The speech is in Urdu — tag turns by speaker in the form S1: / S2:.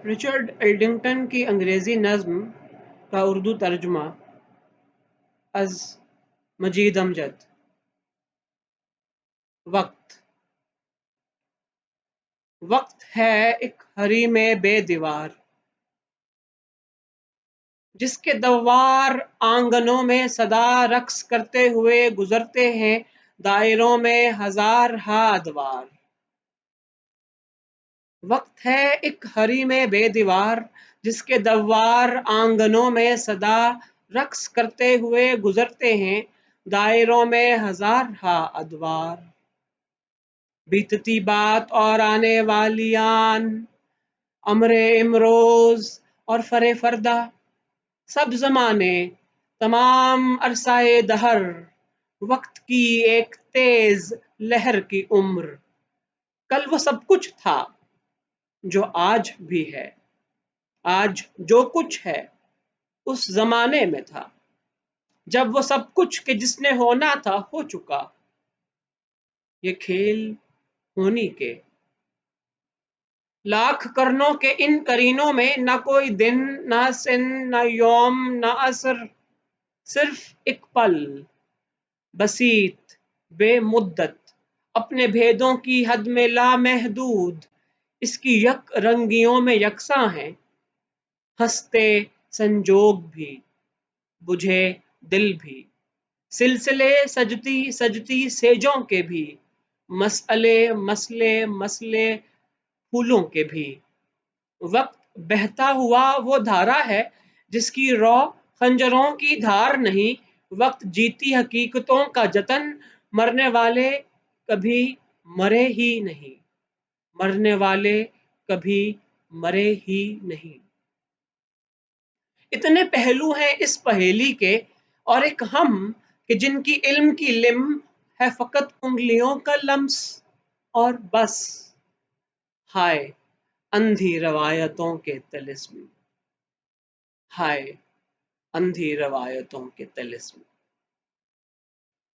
S1: رچرڈ ایلڈنگٹن کی انگریزی نظم کا اردو ترجمہ از مجید امجد۔ وقت ہے ایک حریم بے دیوار، جس کے دوار آنگنوں میں صدا رقص کرتے ہوئے گزرتے ہیں دائروں میں ہزار ہا ادوار۔ وقت ہے ایک حریم بے دیوار، جس کے دوار آنگنوں میں صدا رقص کرتے ہوئے گزرتے ہیں دائروں میں ہزار ہا ادوار۔ بیتتی بات اور آنے والی آن، امر امروز اور فرے فردہ، سب زمانے تمام عرصۂ دہر، وقت کی ایک تیز لہر کی عمر۔ کل وہ سب کچھ تھا جو آج بھی ہے، آج جو کچھ ہے اس زمانے میں تھا، جب وہ سب کچھ کہ جس نے ہونا تھا ہو چکا۔ یہ کھیل ہونی کے لاکھ کرنوں کے ان کرینوں میں، نہ کوئی دن، نہ سن، نہ یوم، نہ عصر، صرف ایک پل بسیط بے مدت، اپنے بھیدوں کی حد میں لامحدود، اس کی یک رنگیوں میں یکساں ہیں، ہنستے سنجوگ بھی، بجھے دل بھی، سلسلے سجتی سجتی سیجوں کے بھی، مسئلے مسئلے مسئلے پھولوں کے بھی۔ وقت بہتا ہوا وہ دھارا ہے جس کی رو خنجروں کی دھار نہیں، وقت جیتی حقیقتوں کا جتن، مرنے والے کبھی مرے ہی نہیں، مرنے والے کبھی مرے ہی نہیں۔ اتنے پہلو ہیں اس پہیلی کے، اور ایک ہم کہ جن کی علم کی لم ہے فقط انگلیوں کا لمس اور بس۔ ہائے اندھی روایتوں کے طلسم، ہائے اندھی روایتوں کے طلسم۔